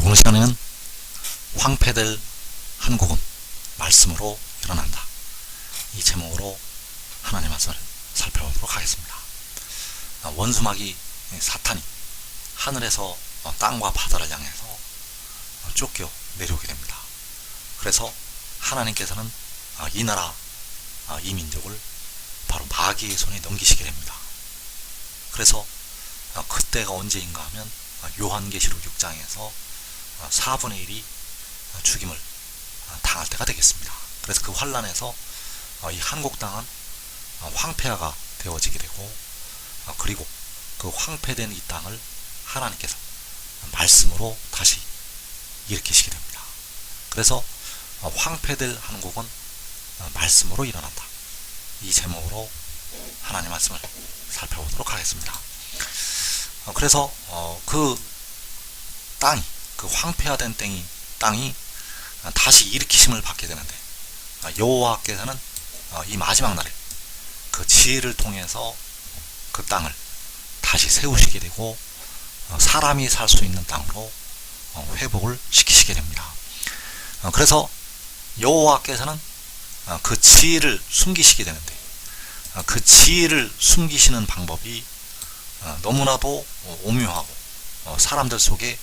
오늘 시간에는 황폐될 한국은 말씀으로 일어난다, 이 제목으로 하나님의 말씀을 살펴보도록 하겠습니다. 원수마귀 사탄이 하늘에서 땅과 바다를 향해서 쫓겨 내려오게 됩니다. 그래서 하나님께서는 이 나라, 이 민족을 바로 마귀의 손에 넘기시게 됩니다. 그래서 그때가 언제인가 하면 요한계시록 6장에서 4분의 1이 죽임을 당할 때가 되겠습니다. 그래서 그 환란에서 이 한국 땅은 황폐화가 되어지게 되고, 그리고 그 황폐된 이 땅을 하나님께서 말씀으로 다시 일으키시게 됩니다. 그래서 황폐될 한국은 말씀으로 일어난다, 이 제목으로 하나님의 말씀을 살펴보도록 하겠습니다. 그래서 그 땅이, 그 황폐화된 땅이 다시 일으키심을 받게 되는데, 여호와께서는 이 마지막 날에 그 지혜를 통해서 그 땅을 다시 세우시게 되고, 사람이 살 수 있는 땅으로 회복을 시키시게 됩니다. 그래서 여호와께서는 그 지혜를 숨기시게 되는데, 그 지혜를 숨기시는 방법이 너무나도 오묘하고 사람들 속에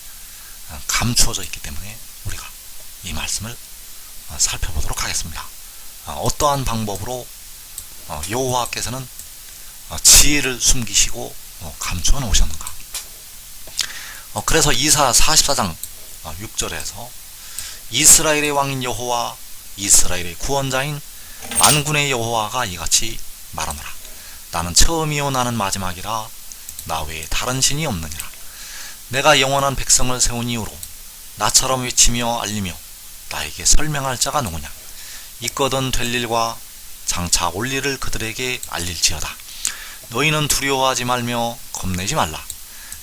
감추어져 있기 때문에 우리가 이 말씀을 살펴보도록 하겠습니다. 어떠한 방법으로 여호와께서는 지혜를 숨기시고 감추어 놓으셨는가? 그래서 이사 44장 6절에서 이스라엘의 왕인 여호와, 이스라엘의 구원자인 만군의 여호와가 이같이 말하노라. 나는 처음이요 나는 마지막이라. 나 외에 다른 신이 없느니라. 내가 영원한 백성을 세운 이후로 나처럼 외치며 알리며 나에게 설명할 자가 누구냐? 있거든 될 일과 장차 올 일을 그들에게 알릴지어다. 너희는 두려워하지 말며 겁내지 말라.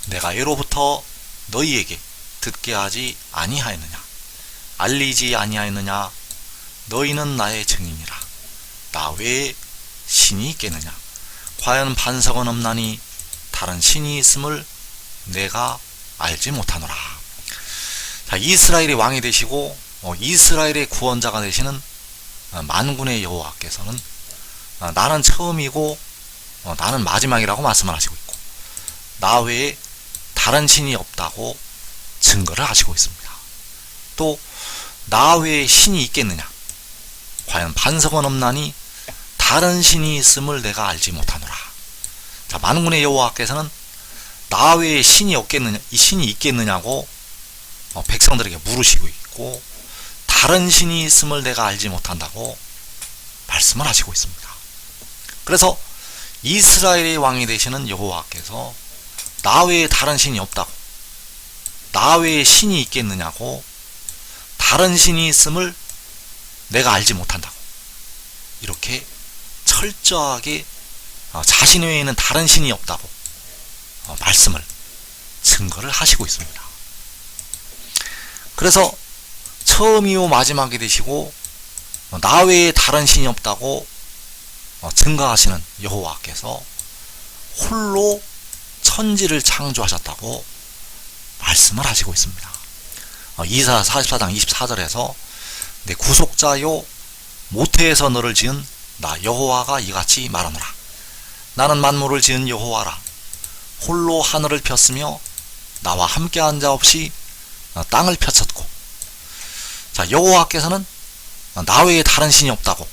내가 예로부터 너희에게 듣게 하지 아니하였느냐? 알리지 아니하였느냐? 너희는 나의 증인이라. 나 외에 신이 있겠느냐? 과연 반석은 없나니 다른 신이 있음을 내가 알지 못하노라. 자, 이스라엘의 왕이 되시고 이스라엘의 구원자가 되시는 만군의 여호와께서는 나는 처음이고 나는 마지막이라고 말씀을 하시고 있고, 나 외에 다른 신이 없다고 증거를 하시고 있습니다. 또 나 외에 신이 있겠느냐? 과연 반석은 없나니 다른 신이 있음을 내가 알지 못하노라. 자, 만군의 여호와께서는 나 외에 신이 없겠느냐, 이 신이 있겠느냐고 백성들에게 물으시고 있고, 다른 신이 있음을 내가 알지 못한다고 말씀을 하시고 있습니다. 그래서 이스라엘의 왕이 되시는 여호와께서 나 외에 다른 신이 없다고, 나 외에 신이 있겠느냐고, 다른 신이 있음을 내가 알지 못한다고, 이렇게 철저하게 자신 외에는 다른 신이 없다고 말씀을, 증거를 하시고 있습니다. 그래서 처음이요 마지막이 되시고 나 외에 다른 신이 없다고 증거하시는 여호와께서 홀로 천지를 창조하셨다고 말씀을 하시고 있습니다. 이사 44장 24절에서 내 구속자요 모태에서 너를 지은 나 여호와가 이같이 말하노라. 나는 만물을 지은 여호와라. 홀로 하늘을 폈으며 나와 함께한 자 없이 땅을 펼쳤고. 자, 여호와께서는 나 외에 다른 신이 없다고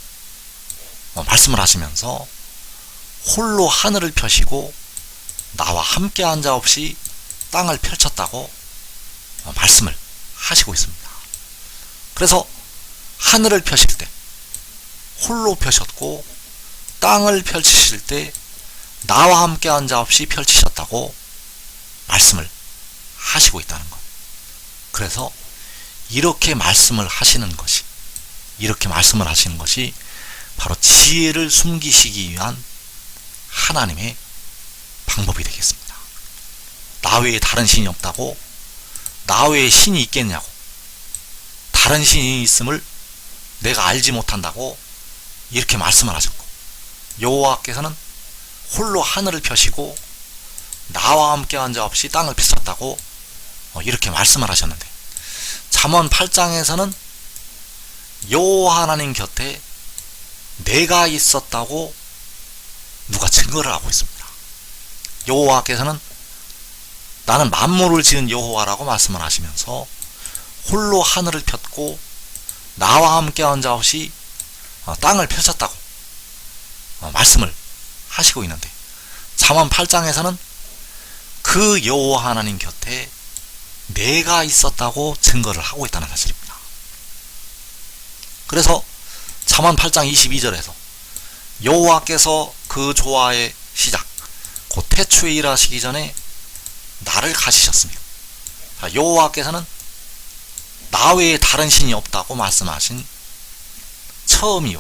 말씀을 하시면서 홀로 하늘을 펴시고 나와 함께한 자 없이 땅을 펼쳤다고 말씀을 하시고 있습니다. 그래서 하늘을 펴실 때 홀로 펴셨고, 땅을 펼치실 때 나와 함께한 자 없이 펼치셨다고 말씀을 하시고 있다는 것. 그래서 이렇게 말씀을 하시는 것이, 이렇게 말씀을 하시는 것이 바로 지혜를 숨기시기 위한 하나님의 방법이 되겠습니다. 나 외에 다른 신이 없다고, 나 외에 신이 있겠냐고, 다른 신이 있음을 내가 알지 못한다고 이렇게 말씀을 하셨고, 여호와께서는 홀로 하늘을 펴시고 나와 함께한 자 없이 땅을 펼쳤다고 이렇게 말씀을 하셨는데, 잠언 8장에서는 여호와 하나님 곁에 내가 있었다고 누가 증거를 하고 있습니다. 여호와께서는 나는 만물을 지은 여호와라고 말씀을 하시면서 홀로 하늘을 폈고 나와 함께 한 자 없이 땅을 펼쳤다고 말씀을 하시고 있는데, 잠언 8장에서는 그 여호와 하나님 곁에 내가 있었다고 증거를 하고 있다는 사실입니다. 그래서 잠언 8장 22절에서 여호와께서 그 조화의 시작 곧 태초에 일하시기 전에 나를 가지셨으며, 여호와께서는 나 외에 다른 신이 없다고 말씀하신 처음이요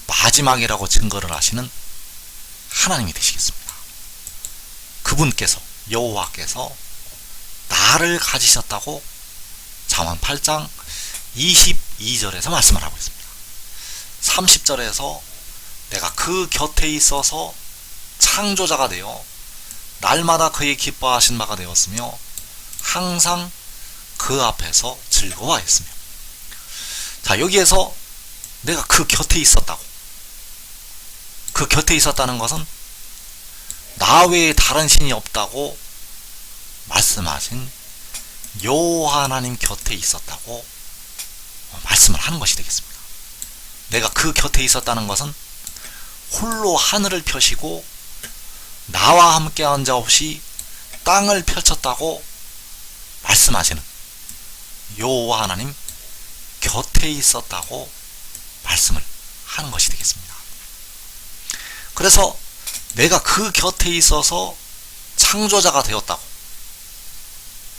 마지막이라고 증거를 하시는 하나님이 되시겠습니다. 그분께서, 여호와께서 나를 가지셨다고 잠언 8장 22절에서 말씀을 하고 있습니다. 30절에서 내가 그 곁에 있어서 창조자가 되어 날마다 그의 기뻐하신 바가 되었으며 항상 그 앞에서 즐거워하였으며. 자, 여기에서 내가 그 곁에 있었다고, 그 곁에 있었다는 것은 나 외에 다른 신이 없다고 말씀하신 여호와 하나님 곁에 있었다고 말씀을 하는 것이 되겠습니다. 내가 그 곁에 있었다는 것은 홀로 하늘을 펴시고 나와 함께 한 자 없이 땅을 펼쳤다고 말씀하시는 여호와 하나님 곁에 있었다고 말씀을 하는 것이 되겠습니다. 그래서 내가 그 곁에 있어서 창조자가 되었다고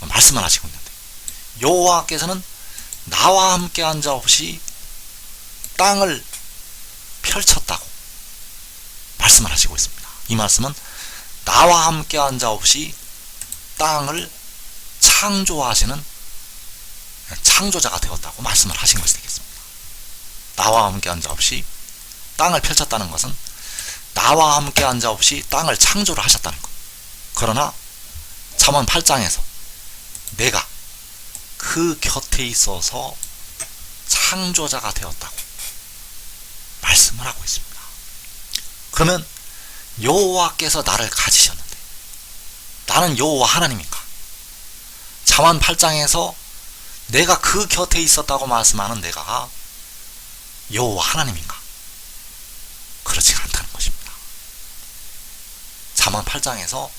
말씀을 하시고 있는데, 여호와께서는 나와 함께 한 자 없이 땅을 펼쳤다고 말씀을 하시고 있습니다. 이 말씀은 나와 함께 한 자 없이 땅을 창조하시는 창조자가 되었다고 말씀을 하신 것이 되겠습니다. 나와 함께 한 자 없이 땅을 펼쳤다는 것은 나와 함께 한 자 없이 땅을 창조를 하셨다는 것. 그러나 잠언 8장에서 내가 그 곁에 있어서 창조자가 되었다고 말씀을 하고 있습니다. 그러면 여호와께서 나를 가지셨는데 나는 여호와 하나님인가? 잠언 8장에서 내가 그 곁에 있었다고 말씀하는 내가 여호와 하나님인가? 그렇지 않다는 것입니다. 잠언 8장에서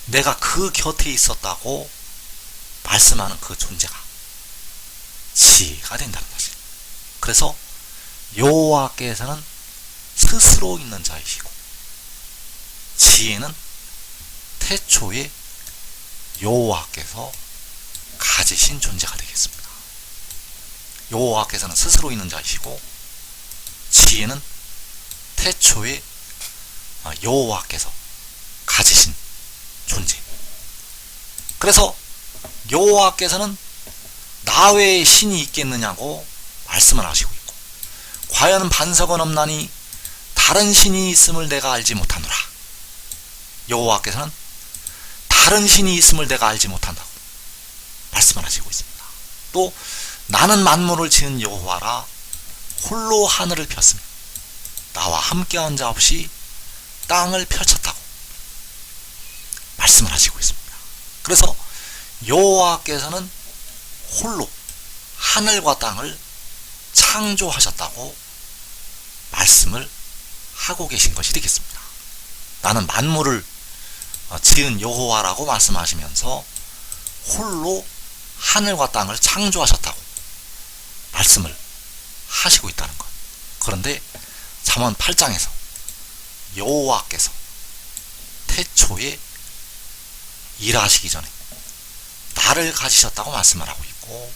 내가 그 곁에 있었다고 말씀하는 그 존재가 지혜가 된다는 것이죠. 그래서 여호와께서는 스스로 있는 자이시고 지혜는 태초에 여호와께서 가지신 존재가 되겠습니다. 여호와께서는 스스로 있는 자이시고 지혜는 태초에 여호와께서 가지신 존재. 그래서 여호와께서는 나 외에 신이 있겠느냐고 말씀을 하시고 있고, 과연 반석은 없나니 다른 신이 있음을 내가 알지 못하노라. 여호와께서는 다른 신이 있음을 내가 알지 못한다고 말씀을 하시고 있습니다. 또 나는 만물을 지은 여호와라 홀로 하늘을 폈으며 나와 함께한 자 없이 땅을 펼쳤다고 말씀을 하시고 있습니다. 그래서 여호와께서는 홀로 하늘과 땅을 창조하셨다고 말씀을 하고 계신 것이 되겠습니다. 나는 만물을 지은 여호와라고 말씀하시면서 홀로 하늘과 땅을 창조하셨다고 말씀을 하시고 있다는 것. 그런데 잠언 8장에서 여호와께서 태초에 일하시기 전에 나를 가지셨다고 말씀을 하고 있고,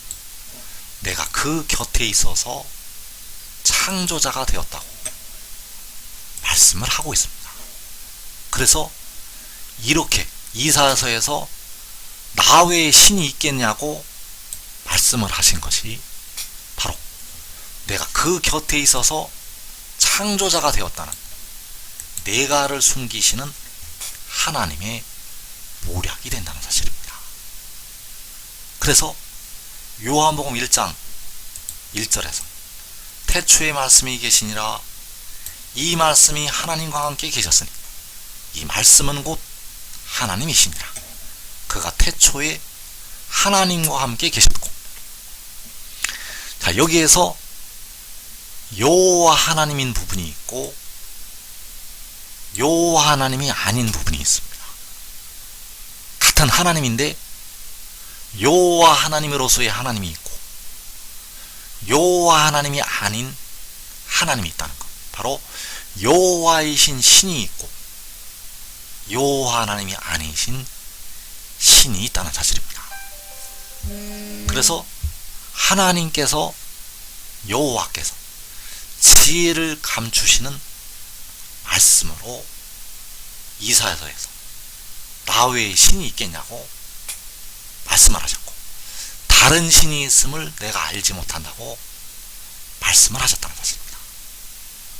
내가 그 곁에 있어서 창조자가 되었다고 말씀을 하고 있습니다. 그래서 이렇게 이사야서에서 나 외에 신이 있겠냐고 말씀을 하신 것이 바로 내가 그 곁에 있어서 창조자가 되었다는 내가를 숨기시는 하나님의 모략이 된다는 사실입니다. 그래서 요한복음 1장 1절에서 태초에 말씀이 계시니라 이 말씀이 하나님과 함께 계셨으니 이 말씀은 곧 하나님이시니라. 그가 태초에 하나님과 함께 계셨고, 자, 여기에서 여호와 하나님인 부분이 있고 여호와 하나님이 아닌 부분이 있습니다. 같은 하나님인데 여호와 하나님으로서의 하나님이 있고 여호와 하나님이 아닌 하나님이 있다는 것. 바로 여호와이신 신이 있고 여호와 하나님이 아니신 신이 있다는 사실입니다. 그래서 하나님께서 여호와께서 지혜를 감추시는 말씀으로 이사야서에서 나 외에 신이 있겠냐고 말씀을 하셨고, 다른 신이 있음을 내가 알지 못한다고 말씀을 하셨다는 것입니다.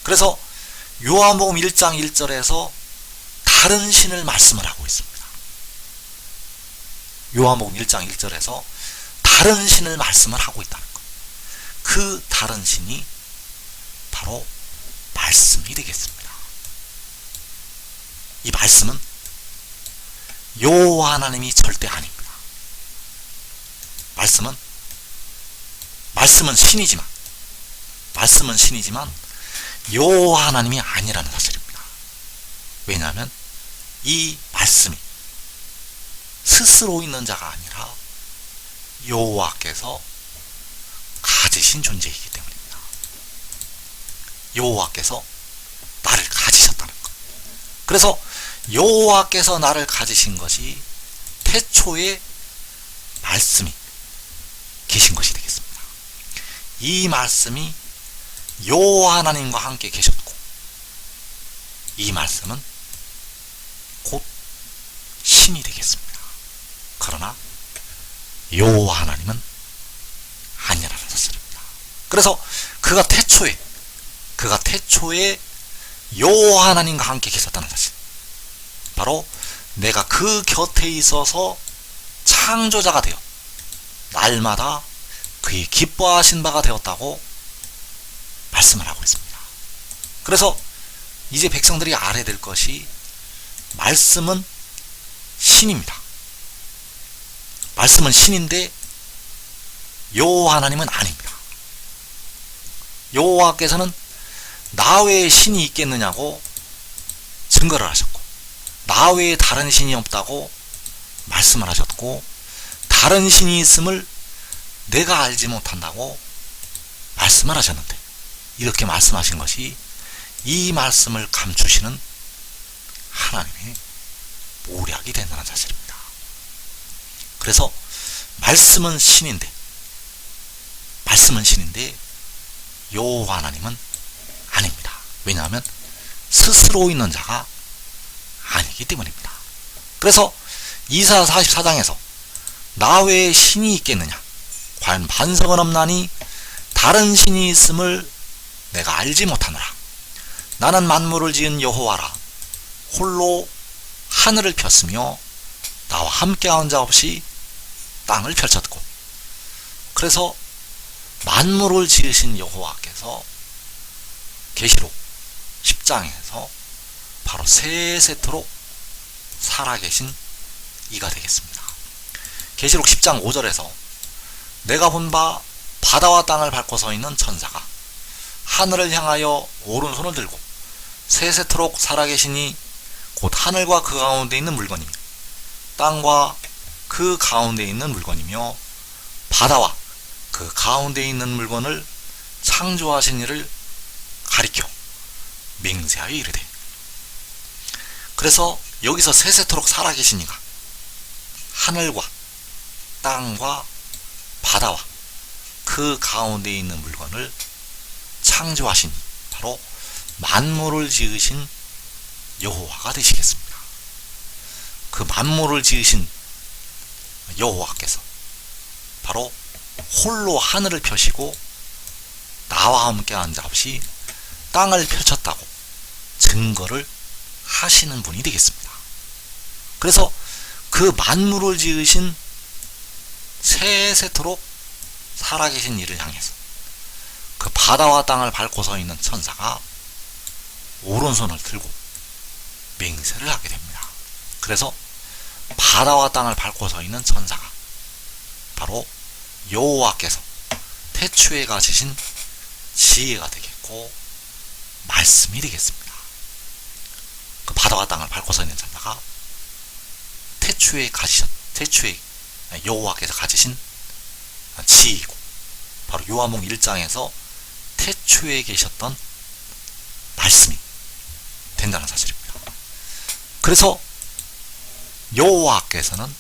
그래서 요한복음 1장 1절에서 다른 신을 말씀을 하고 있습니다. 요한복음 1장 1절에서 다른 신을 말씀을 하고 있다는 것. 그 다른 신이 바로 말씀이 되겠습니다. 이 말씀은 여호와 하나님이 절대 아닙니다. 말씀은 신이지만 여호와 하나님이 아니라는 사실입니다. 왜냐하면 이 말씀이 스스로 있는 자가 아니라 여호와께서 가지신 존재이기 때문입니다. 여호와께서 나를 가지셨다는 것. 그래서 여호와께서 나를 가지신 것이 태초에 말씀이 계신 것이 되겠습니다. 이 말씀이 여호와 하나님과 함께 계셨고 이 말씀은 곧 신이 되겠습니다. 그러나 여호와 하나님은 아니라는 사실입니다. 그래서 그가 태초에 여호와 하나님과 함께 계셨다는 사실, 바로 내가 그 곁에 있어서 창조자가 되어 날마다 그의 기뻐하신 바가 되었다고 말씀을 하고 있습니다. 그래서 이제 백성들이 알아야 될 것이 말씀은 신입니다. 말씀은 신인데 여호와 하나님은 아닙니다. 여호와께서는 나 외에 신이 있겠느냐고 증거를 하셨고, 나 외에 다른 신이 없다고 말씀을 하셨고, 다른 신이 있음을 내가 알지 못한다고 말씀을 하셨는데, 이렇게 말씀하신 것이 이 말씀을 감추시는 하나님의 모략이 된다는 사실입니다. 그래서 말씀은 신인데 여호와 하나님은 아닙니다. 왜냐하면 스스로 있는 자가 아니기 때문입니다. 그래서 이사야 44장에서 나 외에 신이 있겠느냐, 과연 반석은 없나니 다른 신이 있음을 내가 알지 못하노라. 나는 만물을 지은 여호와라. 홀로 하늘을 폈으며 나와 함께한 자 없이 땅을 펼쳤고. 그래서 만물을 지으신 여호와께서 계시록 10장에서 바로 세세토록 살아계신 이가 되겠습니다. 계시록 10장 5절에서 내가 본 바 바다와 땅을 밟고 서 있는 천사가 하늘을 향하여 오른손을 들고 세세토록 살아계시니 곧 하늘과 그 가운데 있는 물건이며 땅과 그 가운데 있는 물건이며 바다와 그 가운데 있는 물건을 창조하신 이를 가리켜 맹세하여 이르되. 그래서 여기서 세세토록 살아계신 이가 하늘과 땅과 바다와 그 가운데 있는 물건을 창조하신 바로 만물을 지으신 여호와가 되시겠습니다. 그 만물을 지으신 여호와께서 바로 홀로 하늘을 펴시고 나와 함께 한 자 없이 땅을 펼쳤다고 증거를 하시는 분이 되겠습니다. 그래서 그 만물을 지으신 세세토록 살아계신 이를 향해서 그 바다와 땅을 밟고 서 있는 천사가 오른손을 들고 맹세를 하게 됩니다. 그래서 바다와 땅을 밟고 서 있는 천사가 바로 여호와께서 태초에 가지신 지혜가 되겠고 말씀이 되겠습니다. 그 바다와 땅을 밟고 서 있는 천사가 태초에 여호와께서 가지신 지혜이고 바로 요한복음 1장에서 태초에 계셨던 말씀이 된다는 사실입니다. 그래서 여호와께서는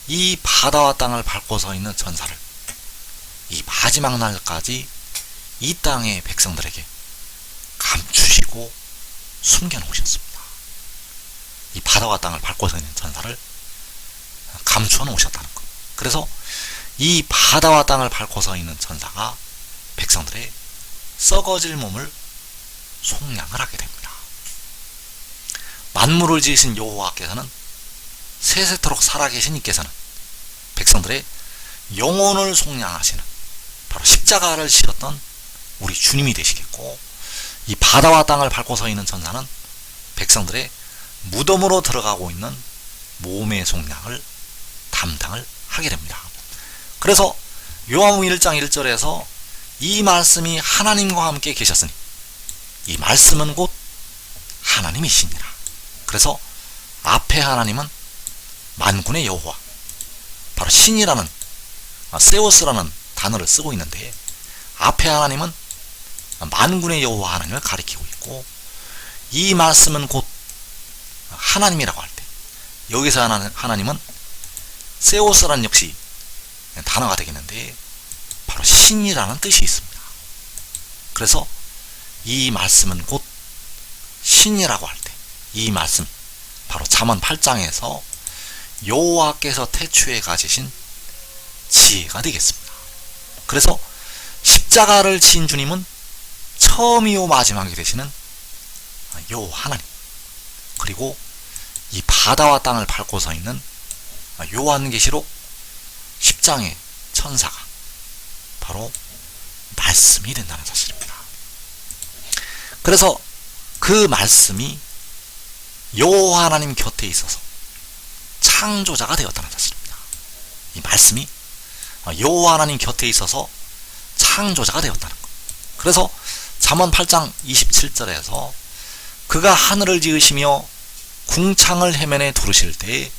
이 바다와 땅을 밟고 서 있는 천사를 이 마지막 날까지 이 땅의 백성들에게 감추시고 숨겨놓으셨습니다. 이 바다와 땅을 밟고 서 있는 천사를 감추어 놓으셨다는 것. 그래서 이 바다와 땅을 밟고 서 있는 천사가 백성들의 썩어질 몸을 속량을 하게 됩니다. 만물을 지으신 여호와께서는 세세토록 살아계신 이께서는 백성들의 영혼을 속량하시는 바로 십자가를 지었던 우리 주님이 되시겠고, 이 바다와 땅을 밟고 서 있는 천사는 백성들의 무덤으로 들어가고 있는 몸의 속량을 담당을 하게 됩니다. 그래서 요한복음 1장 1절에서 이 말씀이 하나님과 함께 계셨으니 이 말씀은 곧 하나님이시니라. 그래서 앞에 하나님은 만군의 여호와, 바로 신이라는 세우스라는 단어를 쓰고 있는데, 앞에 하나님은 만군의 여호와 하나님을 가리키고 있고, 이 말씀은 곧 하나님이라고 할 때 여기서 하나님은 세우스라는 역시 단어가 되겠는데 바로 신이라는 뜻이 있습니다. 그래서 이 말씀은 곧 신이라고 할 때 이 말씀 바로 잠언 8장에서 여호와께서 태초에 가지신 지혜가 되겠습니다. 그래서 십자가를 지은 주님은 처음이요 마지막이 되시는 여호와 하나님, 그리고 이 바다와 땅을 밟고 서 있는 요한계시록 10장의 천사가 바로 말씀이 된다는 사실입니다. 그래서 그 말씀이 여호와 하나님 곁에 있어서 창조자가 되었다는 사실입니다. 이 말씀이 여호와 하나님 곁에 있어서 창조자가 되었다는 것. 그래서 잠언 8장 27절에서 그가 하늘을 지으시며 궁창을 해면에 두르실 때에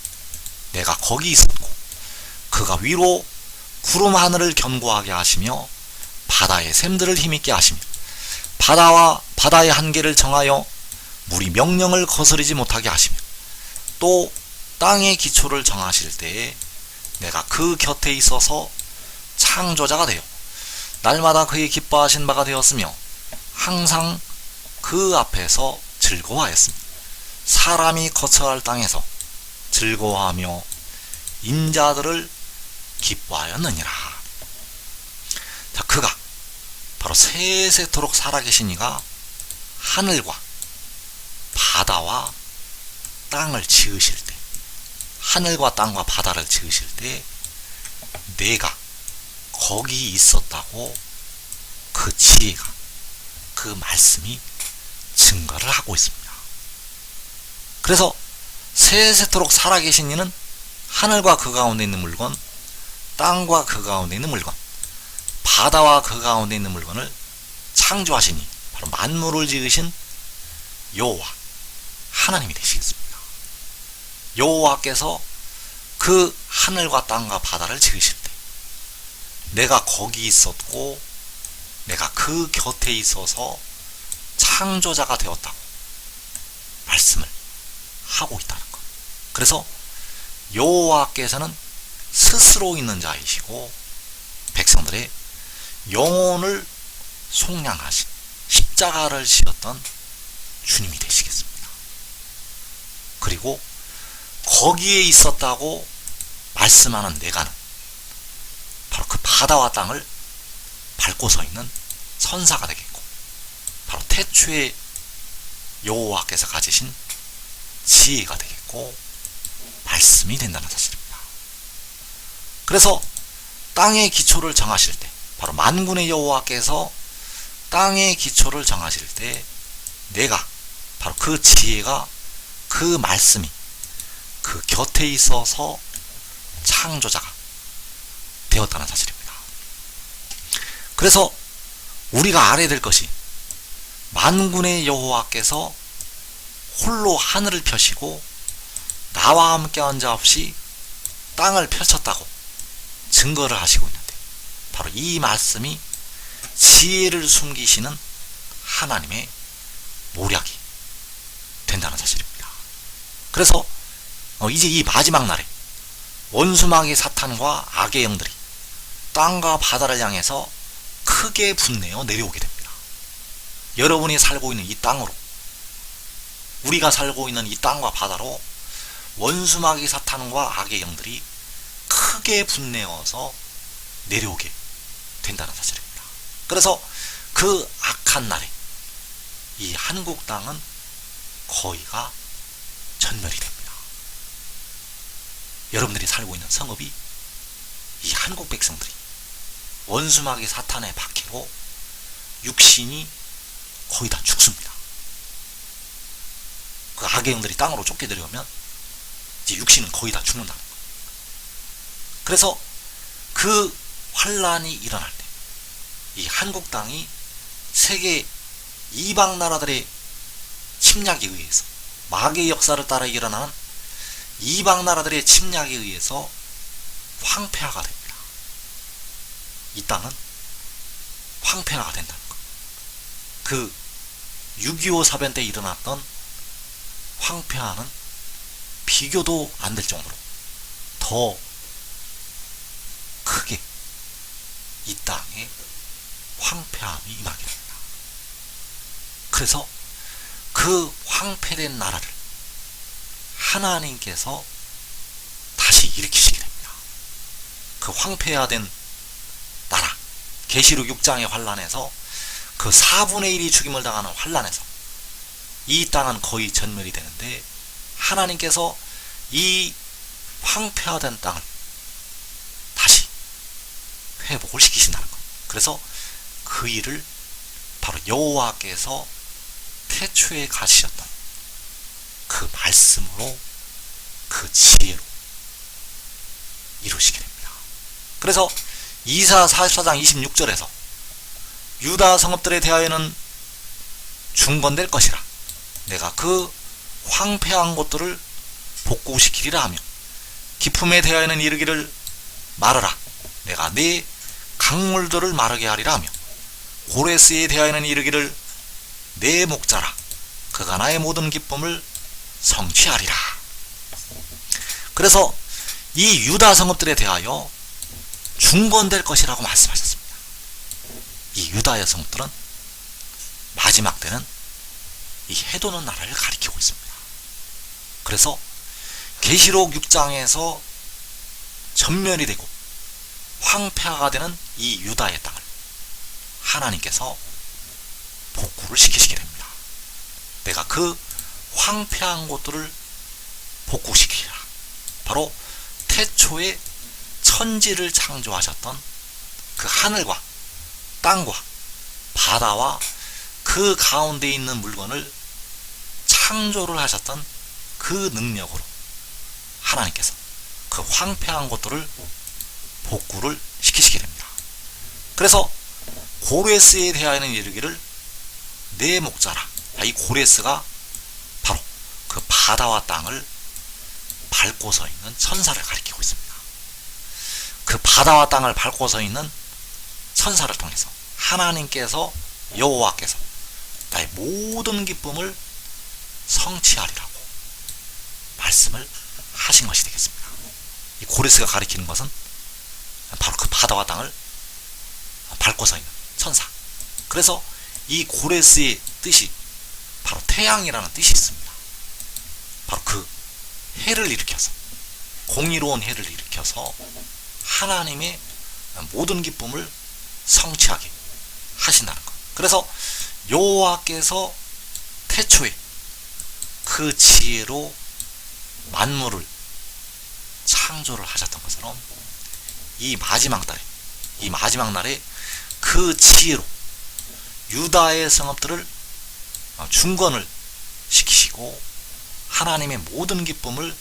내가 거기 있었고, 그가 위로 구름 하늘을 견고하게 하시며 바다의 샘들을 힘있게 하시며 바다와 바다의 한계를 정하여 물이 명령을 거스르지 못하게 하시며 또 땅의 기초를 정하실 때에 내가 그 곁에 있어서 창조자가 되어 날마다 그의 기뻐하신 바가 되었으며 항상 그 앞에서 즐거워하였습니다. 사람이 거처할 땅에서 즐거워하며 인자들을 기뻐하였느니라. 자, 그가 바로 세세토록 살아계신 이가 하늘과 바다와 땅을 지으실 때, 하늘과 땅과 바다를 지으실 때 내가 거기 있었다고 그 지혜가, 그 말씀이 증거를 하고 있습니다. 그래서 세세토록 살아계신 이는 하늘과 그 가운데 있는 물건, 땅과 그 가운데 있는 물건, 바다와 그 가운데 있는 물건을 창조하시니 바로 만물을 지으신 여호와 하나님이 되시겠습니다. 여호와께서 그 하늘과 땅과 바다를 지으실 때 내가 거기 있었고 내가 그 곁에 있어서 창조자가 되었다고 말씀을 하고 있다는 것. 그래서 여호와께서는 스스로 있는 자이시고 백성들의 영혼을 속량하신 십자가를 지었던 주님이 되시겠습니다. 그리고 거기에 있었다고 말씀하는 내가는 바로 그 바다와 땅을 밟고 서 있는 천사가 되겠고, 바로 태초에 여호와께서 가지신 지혜가 되겠고 말씀이 된다는 사실입니다. 그래서 땅의 기초를 정하실 때, 바로 만군의 여호와께서 땅의 기초를 정하실 때 내가 바로 그 지혜가, 그 말씀이 그 곁에 있어서 창조자가 되었다는 사실입니다. 그래서 우리가 알아야 될 것이, 만군의 여호와께서 홀로 하늘을 펴시고 나와 함께 한 자 없이 땅을 펼쳤다고 증거를 하시고 있는데, 바로 이 말씀이 지혜를 숨기시는 하나님의 모략이 된다는 사실입니다. 그래서 이제 이 마지막 날에 원수마귀 사탄과 악의 영들이 땅과 바다를 향해서 크게 분내어 내려오게 됩니다. 여러분이 살고 있는 이 땅으로, 우리가 살고 있는 이 땅과 바다로 원수마귀 사탄과 악의 영들이 크게 분내어서 내려오게 된다는 사실입니다. 그래서 그 악한 날에 이 한국 땅은 거의가 전멸이 됩니다. 여러분들이 살고 있는 성읍이, 이 한국 백성들이 원수마귀 사탄의 박해로 육신이 거의 다 죽습니다. 그 악의 영들이 땅으로 쫓겨 들어오면 이제 육신은 거의 다 죽는다는 거예요. 그래서 그 환란이 일어날 때 이 한국 땅이 세계 이방 나라들의 침략에 의해서, 마귀의 역사를 따라 일어나는 이방 나라들의 침략에 의해서 황폐화가 됩니다. 이 땅은 황폐화가 된다는 것. 그 6.25 사변 때 일어났던 황폐화는 비교도 안 될 정도로 더 크게 이 땅에 황폐함이 임하게 됩니다. 그래서 그 황폐된 나라를 하나님께서 다시 일으키시게 됩니다. 그 황폐화된 나라, 계시록 6장의 환란에서 그 4분의 1이 죽임을 당하는 환란에서 이 땅은 거의 전멸이 되는데, 하나님께서 이 황폐화된 땅을 다시 회복을 시키신다는 것. 그래서 그 일을 바로 여호와께서 태초에 가지셨던 그 말씀으로, 그 지혜로 이루시게 됩니다. 그래서 이사 44장 26절에서 유다 성읍들에 대하여는 중건될 것이라, 내가 그 황폐한 곳들을 복구시키리라 하며, 기품에 대하여는 이르기를 말하라, 내가 네 강물들을 마르게 하리라 하며, 고레스에 대하여는 이르기를 내 목자라, 그가 나의 모든 기쁨을 성취하리라. 그래서 이 유다 성읍들에 대하여 중건될 것이라고 말씀하셨습니다. 이 유다의 성읍들은 마지막 때는 이 해도는 나라를 가리키고 있습니다. 그래서 계시록 6장에서 전멸이 되고 황폐화가 되는 이 유다의 땅을 하나님께서 복구를 시키시게 됩니다. 내가 그 황폐한 곳들을 복구시키리라. 바로 태초에 천지를 창조하셨던 그 하늘과 땅과 바다와 그 가운데 있는 물건을 창조를 하셨던 그 능력으로 하나님께서 그 황폐한 것들을 복구를 시키시게 됩니다. 그래서 고레스에 대하여는 이르기를 내 목자라. 이 고레스가 바로 그 바다와 땅을 밟고 서 있는 천사를 가리키고 있습니다. 그 바다와 땅을 밟고 서 있는 천사를 통해서 하나님께서, 여호와께서 나의 모든 기쁨을 성취하리라고 말씀을 하신 것이 되겠습니다. 이 고레스가 가리키는 것은 바로 그 바다와 땅을 밟고 서 있는 천사. 그래서 이 고레스의 뜻이 바로 태양이라는 뜻이 있습니다. 바로 그 해를 일으켜서, 공의로운 해를 일으켜서 하나님의 모든 기쁨을 성취하게 하신다는 것. 그래서 여호와께서 태초에 그 지혜로 만물을 창조를 하셨던 것처럼 이 마지막 날에 그 지혜로 유다의 성읍들을 중건을 시키시고 하나님의 모든 기쁨을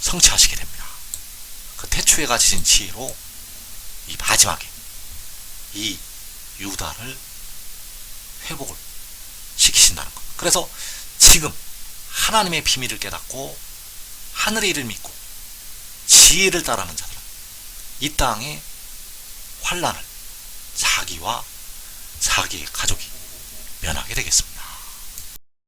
성취하시게 됩니다. 그 태초에 가지신 지혜로 이 마지막에 이 유다를 회복을 시키신다는 것. 그래서 지금 하나님의 비밀을 깨닫고 하늘의 일을 믿고 지혜를 따르는 자들은 이 땅의 환난을 자기와 자기의 가족이 면하게 되겠습니다.